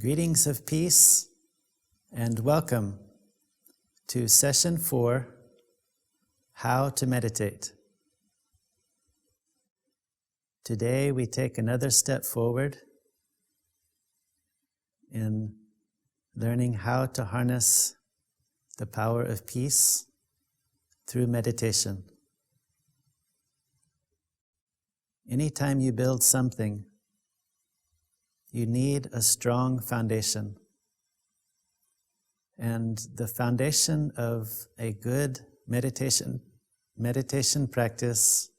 Greetings of peace and welcome to Session 4, How to Meditate. Today we take another step forward in learning how to harness the power of peace through meditation. Anytime you build something, you need a strong foundation. And the foundation of a good meditation practice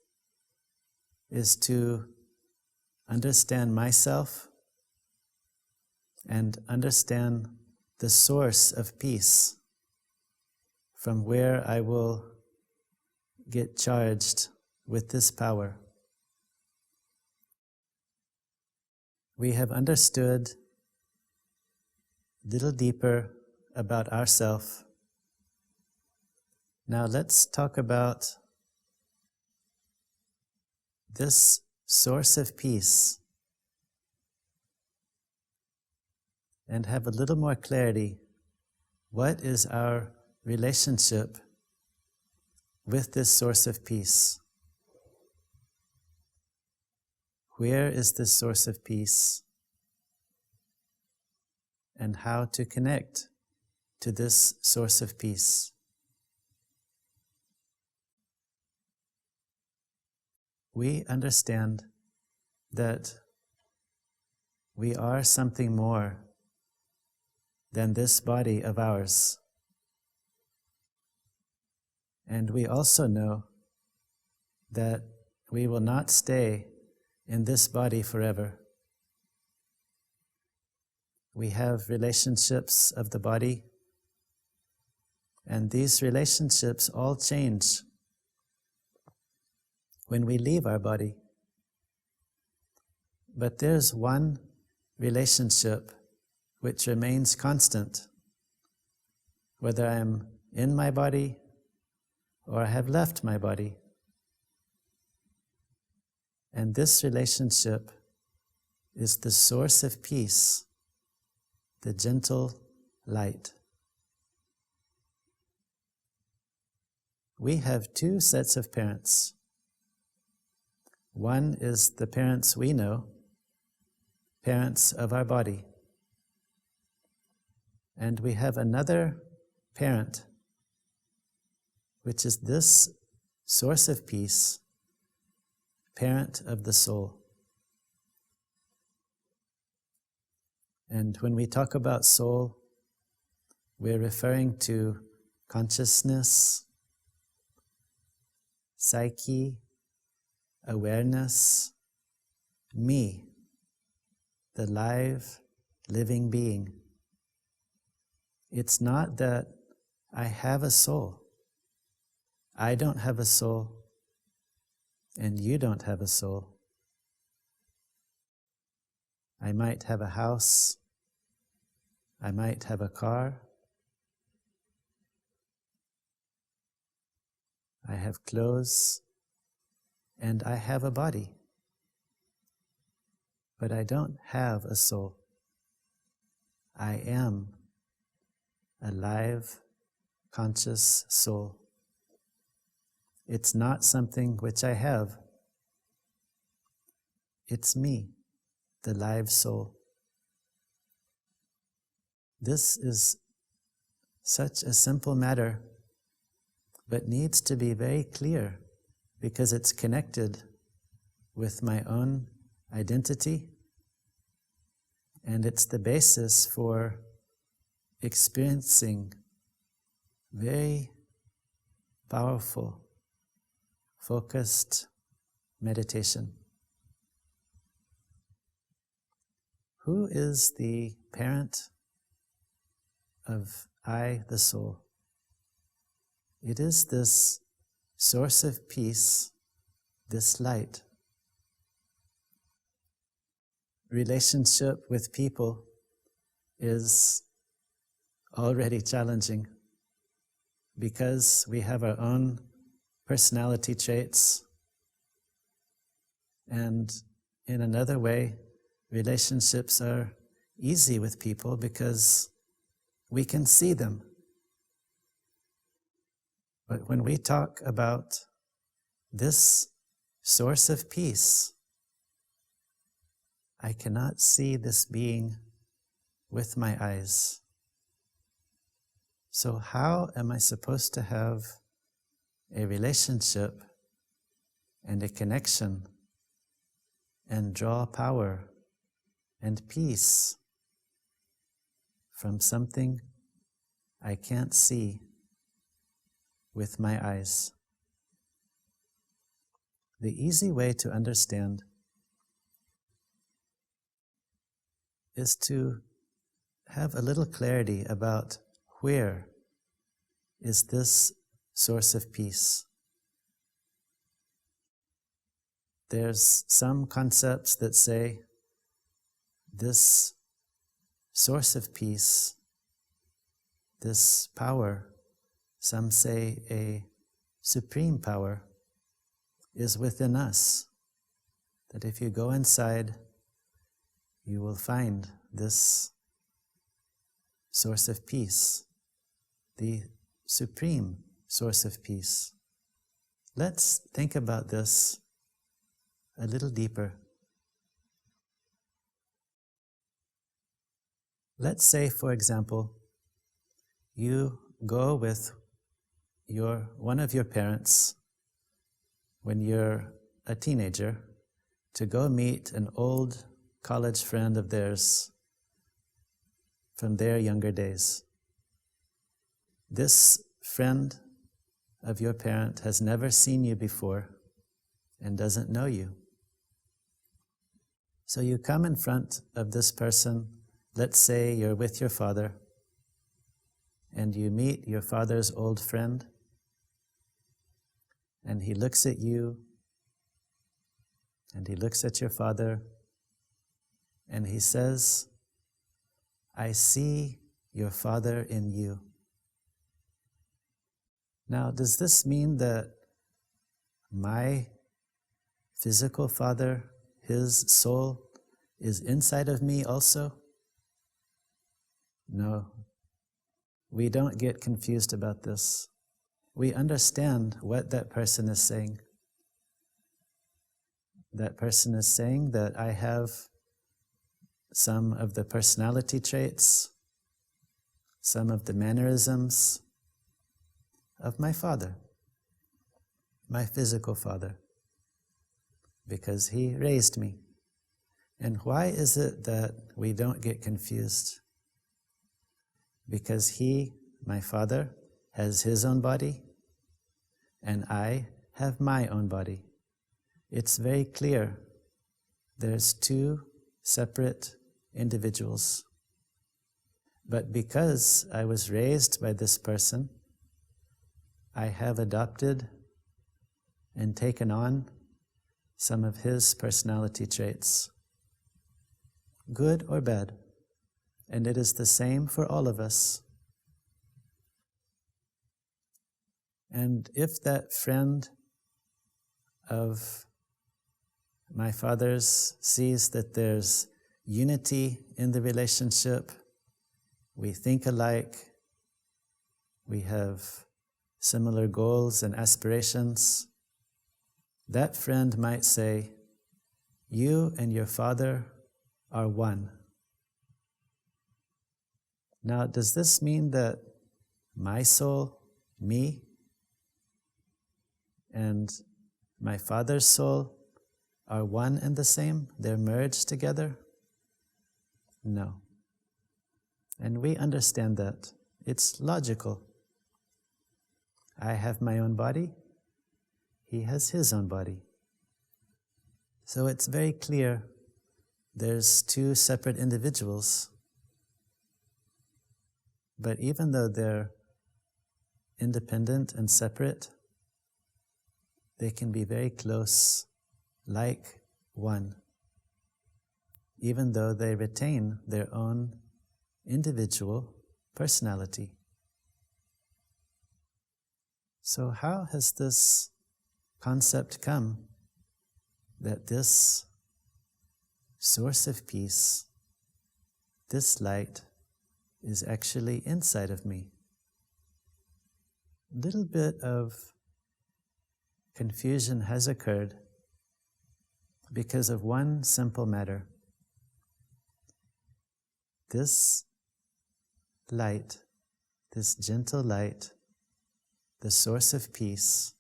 is to understand myself and understand the source of peace from where I will get charged with this power. We have understood a little deeper about ourselves. Now let's talk about this source of peace and have a little more clarity. What is our relationship with this source of peace? Where is this source of peace? And how to connect to this source of peace? We understand that we are something more than this body of ours. And we also know that we will not stay in this body forever. We have relationships of the body, and these relationships all change when we leave our body. But there's one relationship which remains constant, whether I'm in my body or I have left my body. And this relationship is the source of peace, the gentle light. We have two sets of parents. One is the parents we know, parents of our body. And we have another parent, which is this source of peace, parent of the soul. And when we talk about soul, we're referring to consciousness, psyche, awareness, me, the live, living being. It's not that I have a soul. I don't have a soul. And you don't have a soul. I might have a house. I might have a car. I have clothes. And I have a body. But I don't have a soul. I am a live, conscious soul. It's not something which I have. It's me, the live soul. This is such a simple matter, but needs to be very clear because it's connected with my own identity, and it's the basis for experiencing very powerful, focused meditation. Who is the parent of I, the soul? It is this source of peace, this light. Relationship with people is already challenging because we have our own personality traits, and in another way, relationships are easy with people because we can see them. But when we talk about this source of peace, I cannot see this being with my eyes. So how am I supposed to have a relationship and a connection and draw power and peace from something I can't see with my eyes? The easy way to understand is to have a little clarity about where is this source of peace. There's some concepts that say this source of peace, this power, some say a supreme power, is within us. That if you go inside, you will find this source of peace, the supreme source of peace. Let's think about this a little deeper. Let's say, for example, you go with one of your parents when you're a teenager to go meet an old college friend of theirs from their younger days. This friend of your parent has never seen you before and doesn't know you. So you come in front of this person. Let's say you're with your father and you meet your father's old friend, and he looks at you and he looks at your father and he says, "I see your father in you." Now, does this mean that my physical father, his soul, is inside of me also? No. We don't get confused about this. We understand what that person is saying. That person is saying that I have some of the personality traits, some of the mannerisms of my father, my physical father, because he raised me. And why is it that we don't get confused? Because he, my father, has his own body, and I have my own body. It's very clear. There's two separate individuals. But because I was raised by this person, I have adopted and taken on some of his personality traits, good or bad. And it is the same for all of us. And if that friend of my father's sees that there's unity in the relationship, we think alike, we have similar goals and aspirations, that friend might say, "You and your father are one." Now, does this mean that my soul, me, and my father's soul are one and the same? They're merged together? No. And we understand that. It's logical. I have my own body. He has his own body. So it's very clear there's two separate individuals. But even though they're independent and separate, they can be very close, like one, even though they retain their own individual personality. So how has this concept come that this source of peace this light is actually inside of me. A little bit of confusion has occurred because of one simple matter. This light, this gentle light, the source of peace,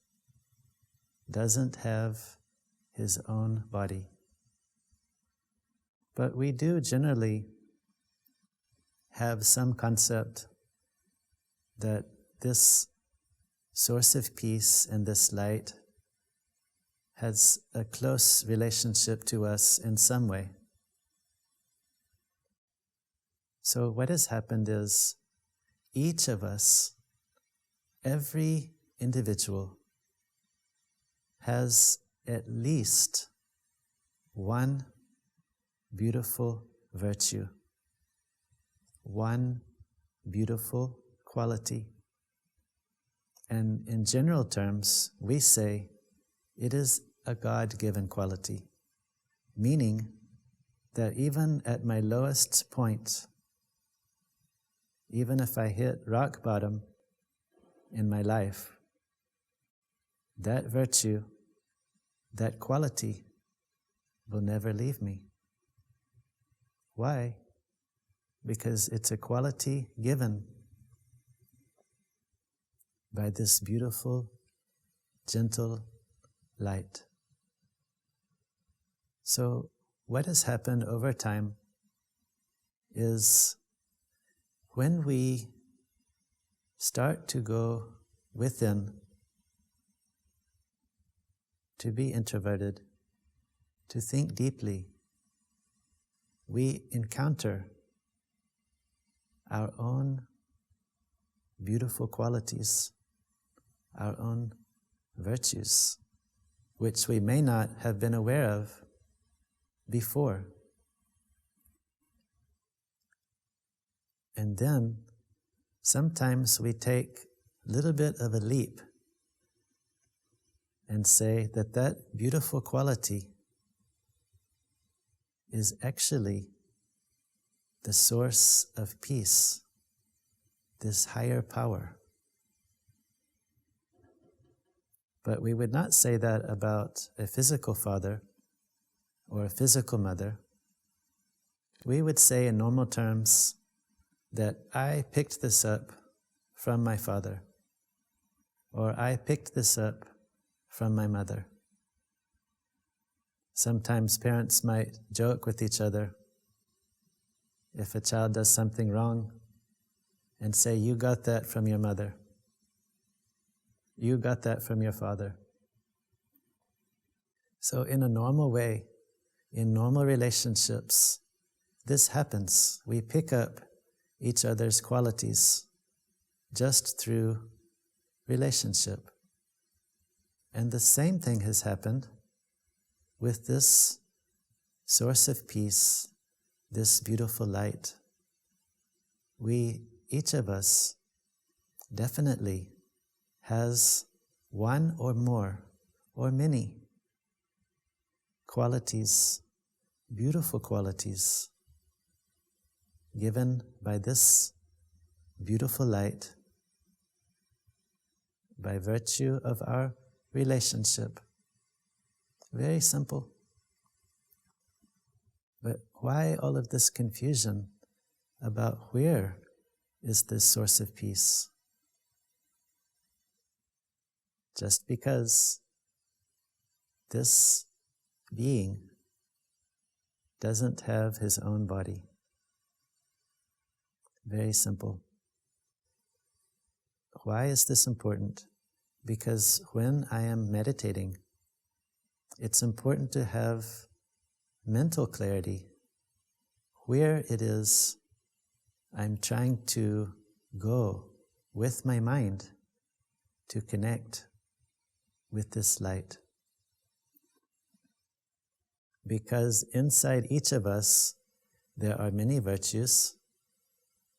doesn't have his own body. But we do generally have some concept that this source of peace and this light has a close relationship to us in some way. So what has happened is each of us, every individual, has at least one beautiful virtue, one beautiful quality. And in general terms, we say it is a God-given quality, meaning that even at my lowest point, even if I hit rock bottom in my life, that virtue, that quality will never leave me. Why? Because it's a quality given by this beautiful, gentle light. So what has happened over time is when we start to go within, to be introverted, to think deeply, we encounter our own beautiful qualities, our own virtues, which we may not have been aware of before. And then sometimes we take a little bit of a leap and say that that beautiful quality is actually the source of peace, this higher power. But we would not say that about a physical father or a physical mother. We would say in normal terms that I picked this up from my father, or I picked this up from my mother. Sometimes parents might joke with each other if a child does something wrong and say, you got that from your mother. You got that from your father. So in a normal way, in normal relationships, this happens. We pick up each other's qualities just through relationship. And the same thing has happened with this source of peace, this beautiful light. We, each of us, definitely has one or more or many qualities, beautiful qualities, given by this beautiful light by virtue of our relationship. Very simple. But why all of this confusion about where is this source of peace? Just because this being doesn't have his own body. Very simple. Why is this important? Because when I am meditating, it's important to have mental clarity where it is I'm trying to go with my mind to connect with this light. Because inside each of us, there are many virtues,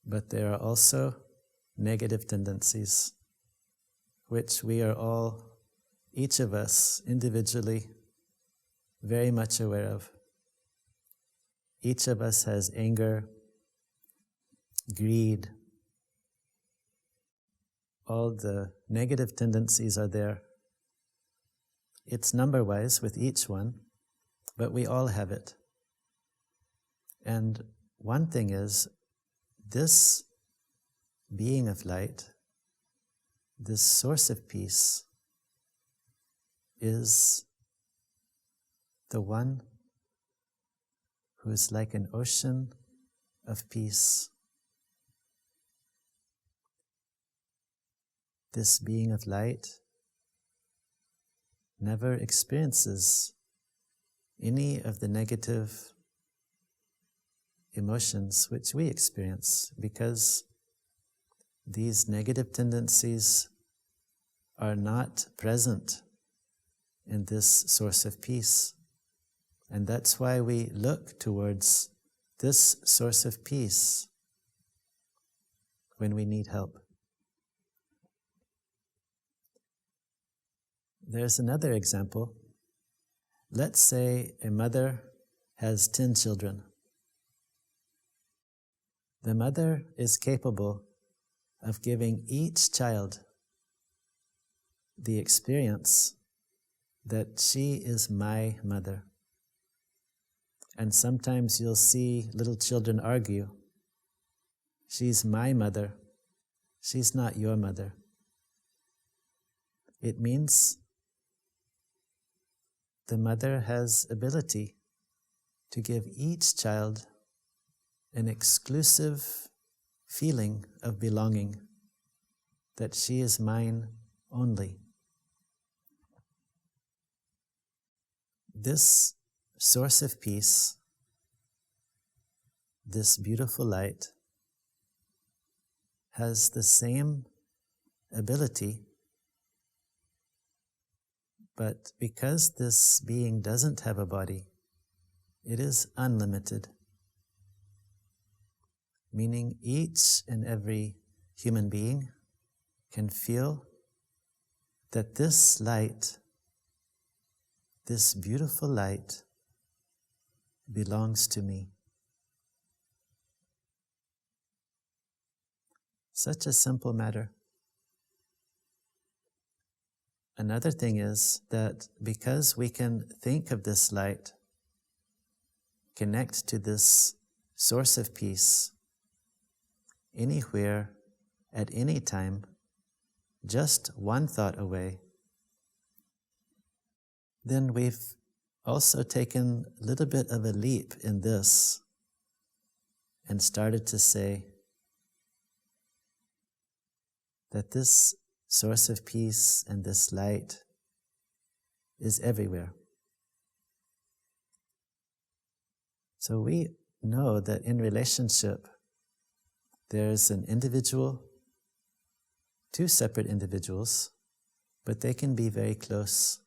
but there are also negative tendencies, which we are all, each of us individually, very much aware of. Each of us has anger, greed, all the negative tendencies are there. It's number-wise with each one, but we all have it. And one thing is, this being of light, this source of peace, is the one who is like an ocean of peace. This being of light never experiences any of the negative emotions which we experience, because these negative tendencies are not present in this source of peace. And that's why we look towards this source of peace when we need help. There's another example. Let's say a mother has 10 children. The mother is capable of giving each child the experience that she is my mother. And sometimes you'll see little children argue. She's my mother. She's not your mother. It means the mother has ability to give each child an exclusive feeling of belonging, that she is mine only. This source of peace, this beautiful light, has the same ability, but because this being doesn't have a body, it is unlimited. Meaning each and every human being can feel that this light, this beautiful light, belongs to me. Such a simple matter. Another thing is that because we can think of this light, connect to this source of peace, anywhere, at any time, just one thought away, then we've also taken a little bit of a leap in this and started to say that this source of peace and this light is everywhere. So we know that in relationship, there's an individual, two separate individuals, but they can be very close.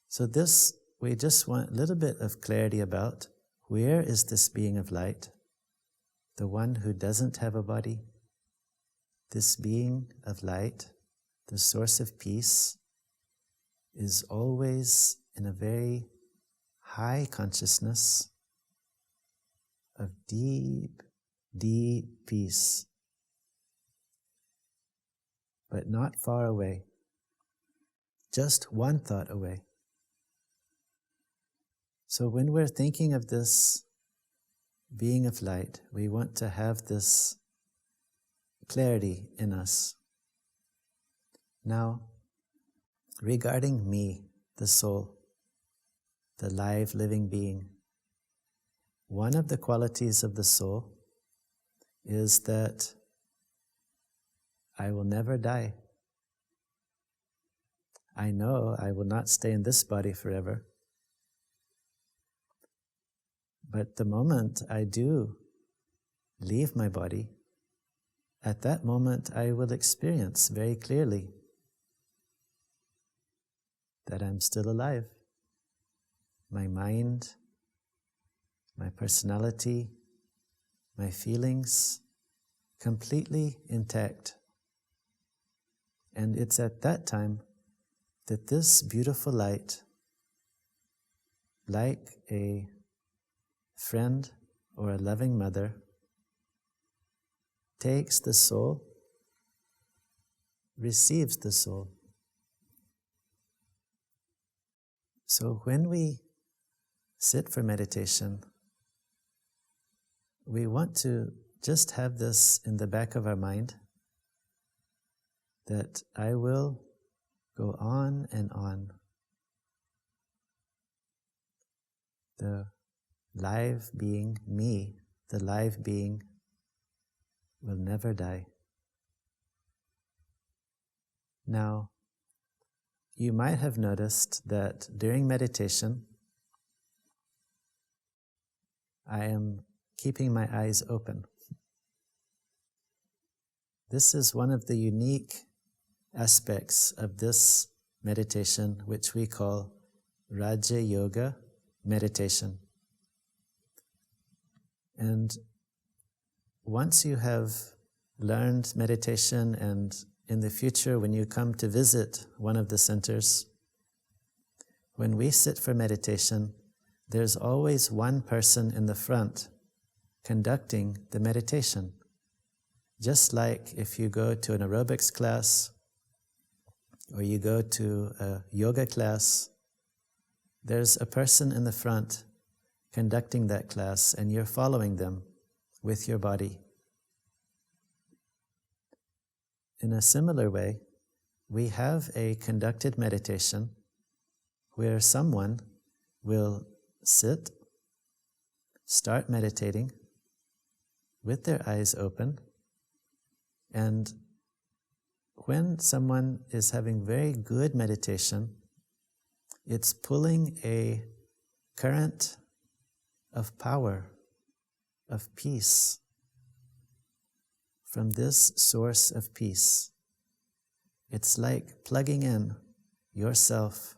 So this, we just want a little bit of clarity about where is this being of light, the one who doesn't have a body. This being of light, the source of peace, is always in a very high consciousness of deep, deep peace, but not far away, just one thought away. So when we're thinking of this being of light, we want to have this clarity in us. Now, regarding me, the soul, the live, living being, one of the qualities of the soul is that I will never die. I know I will not stay in this body forever. But the moment I do leave my body, at that moment I will experience very clearly that I'm still alive. My mind, my personality, my feelings, completely intact. And it's at that time that this beautiful light, like a friend or a loving mother, takes the soul, receives the soul. So when we sit for meditation, we want to just have this in the back of our mind, that I will go on and on. The live being, me, the live being, will never die. Now, you might have noticed that during meditation, I am keeping my eyes open. This is one of the unique aspects of this meditation, which we call Raja Yoga meditation. And once you have learned meditation, and in the future when you come to visit one of the centers, when we sit for meditation, there's always one person in the front conducting the meditation. Just like if you go to an aerobics class or you go to a yoga class, there's a person in the front conducting that class, and you're following them with your body. In a similar way, we have a conducted meditation where someone will sit, start meditating with their eyes open, and when someone is having very good meditation, it's pulling a current of power, of peace, from this source of peace. It's like plugging in yourself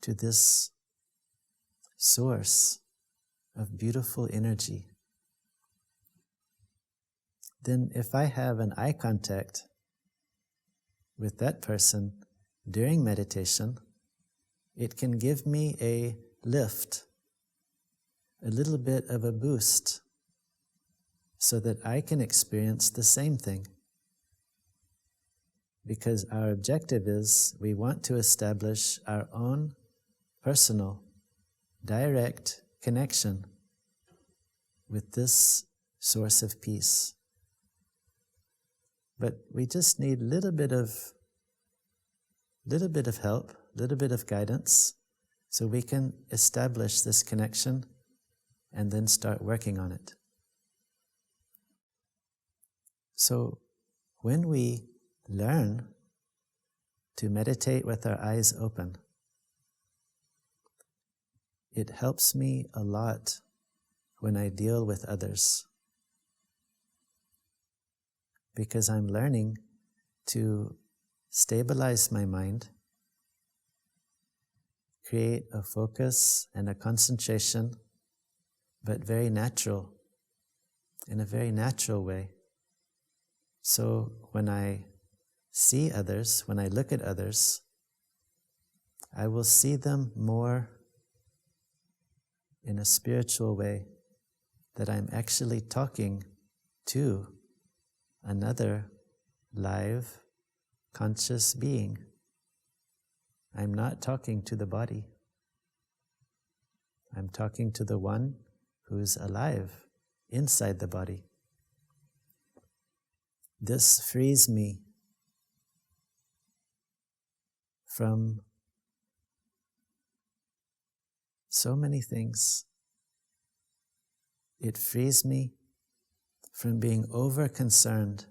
to this source of beautiful energy. Then if I have an eye contact with that person during meditation, it can give me a lift, a little bit of a boost, so that I can experience the same thing. Because our objective is, we want to establish our own personal, direct connection with this source of peace. But we just need a little bit of help, a little bit of guidance, so we can establish this connection and then start working on it. So when we learn to meditate with our eyes open, it helps me a lot when I deal with others, because I'm learning to stabilize my mind, create a focus and a concentration, but very natural, in a very natural way. So when I see others, when I look at others, I will see them more in a spiritual way, that I'm actually talking to another live, conscious being. I'm not talking to the body. I'm talking to the one who's alive inside the body. This frees me from so many things. It frees me from being over-concerned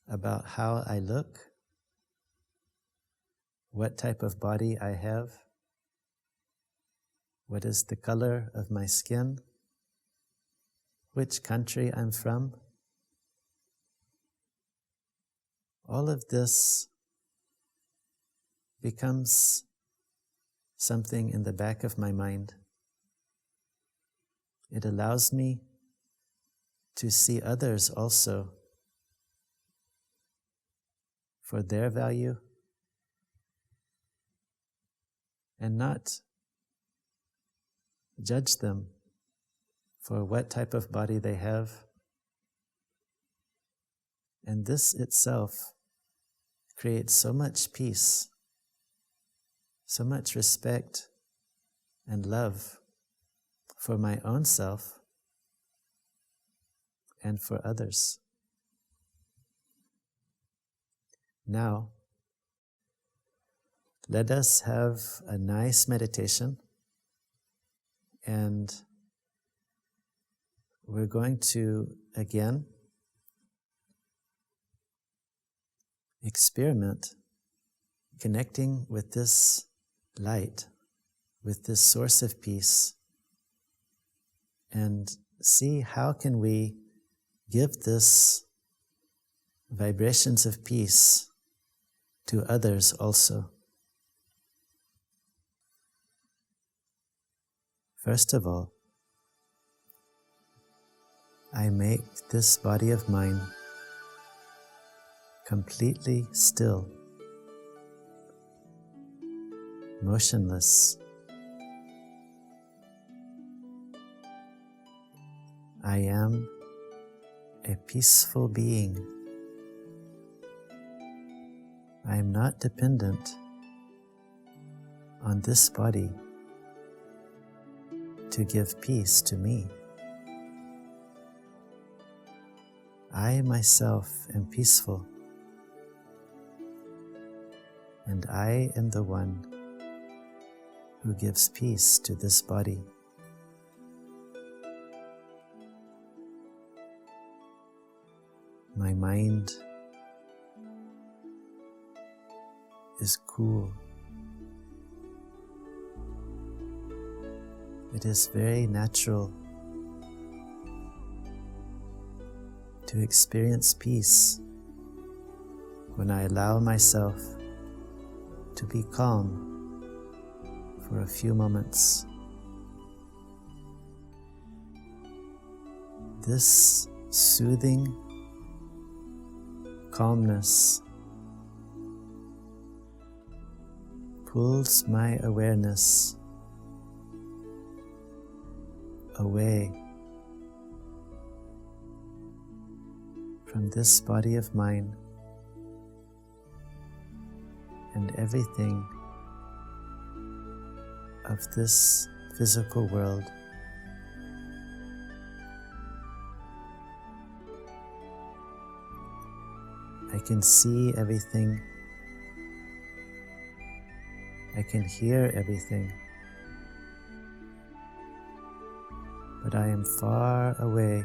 about how I look, what type of body I have, what is the color of my skin, which country I'm from. All of this becomes something in the back of my mind. It allows me to see others also for their value and not judge them for what type of body they have And this itself creates so much peace, so much respect and love for my own self and for others. Now, let us have a nice meditation, and we're going to again experiment connecting with this light, with this source of peace, and see how can we give this vibrations of peace to others also. First of all, I make this body of mine completely still, motionless. I am a peaceful being. I am not dependent on this body to give peace to me. I myself am peaceful, and I am the one who gives peace to this body. My mind is cool. It is very natural to experience peace when I allow myself to be calm for a few moments. This soothing calmness pulls my awareness away from this body of mine and everything of this physical world. I can see everything. I can hear everything. But I am far away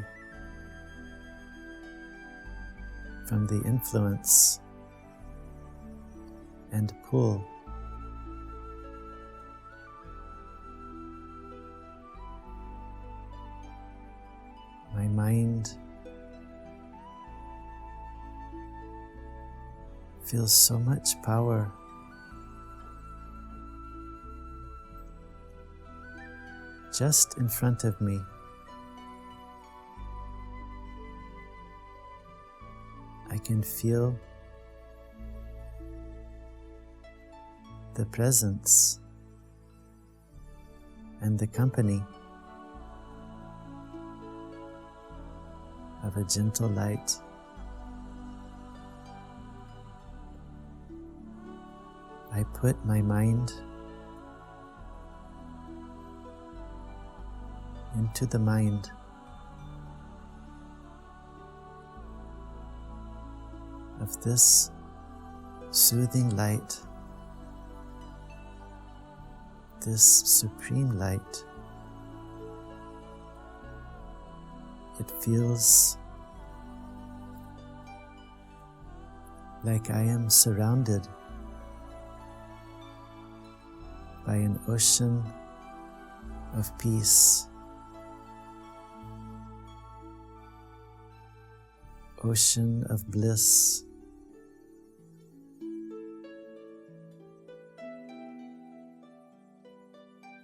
from the influence and pull my mind feels so much power. Just in front of me. I can feel the presence and the company of a gentle light. I put my mind into the mind of this soothing light, this supreme light. It feels like I am surrounded by an ocean of peace, ocean of bliss.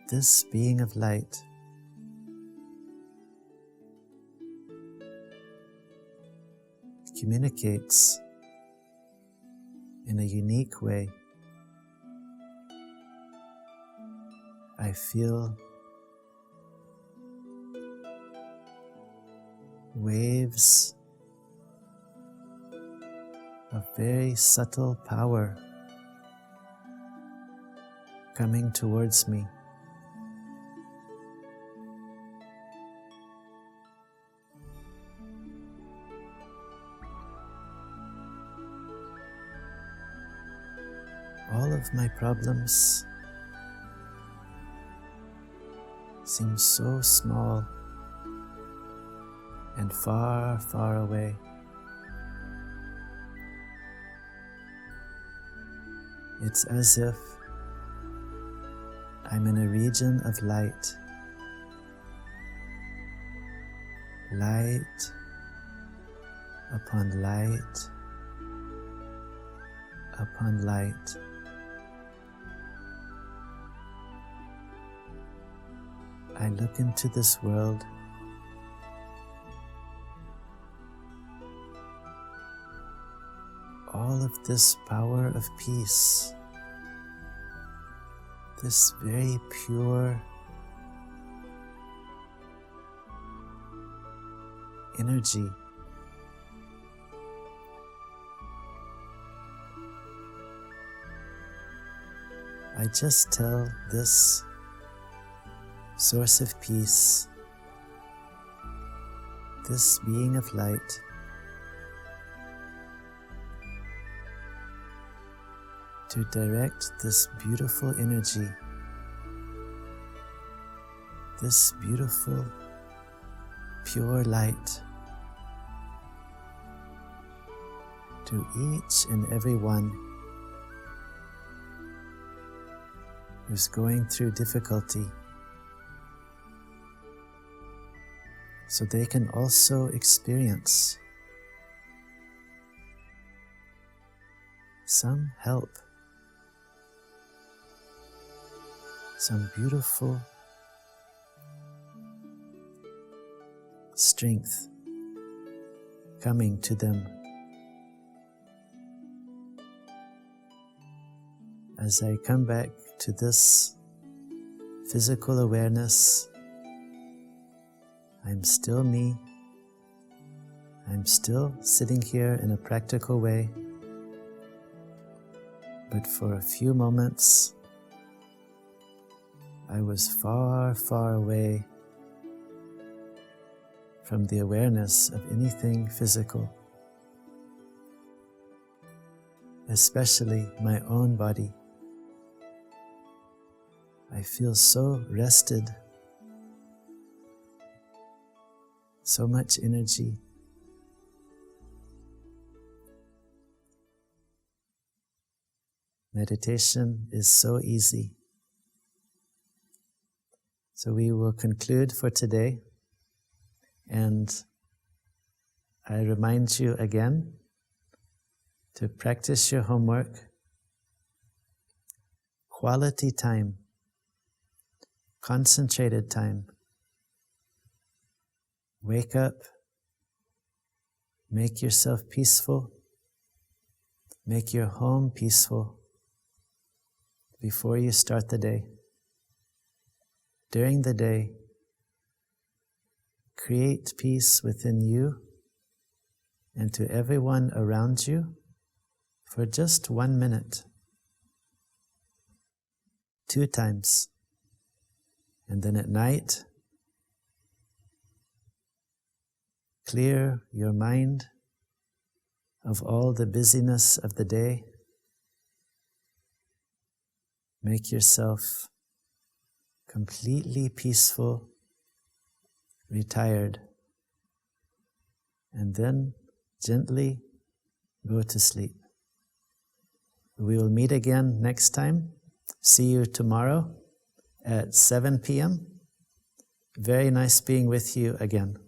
This being of light communicates in a unique way. I feel waves a very subtle power coming towards me. All of my problems seem so small and far, far away. It's as if I'm in a region of light. Light upon light upon light. I look into this world all of this power of peace, this very pure energy. I just tell this source of peace, this being of light, to direct this beautiful energy, this beautiful, pure light to each and every one who's going through difficulty, so they can also experience some help, some beautiful strength coming to them. As I come back to this physical awareness, I'm still me. I'm still sitting here in a practical way. But for a few moments, I was far, far away from the awareness of anything physical, especially my own body. I feel so rested, so much energy. Meditation is so easy. So we will conclude for today, and I remind you again to practice your homework. Quality time, concentrated time. Wake up, make yourself peaceful, make your home peaceful before you start the day. During the day, create peace within you and to everyone around you for just 1 minute, 2 times. And then at night, clear your mind of all the busyness of the day. Make yourself completely peaceful, retired, and then gently go to sleep. We will meet again next time. See you tomorrow at 7 p.m. Very nice being with you again.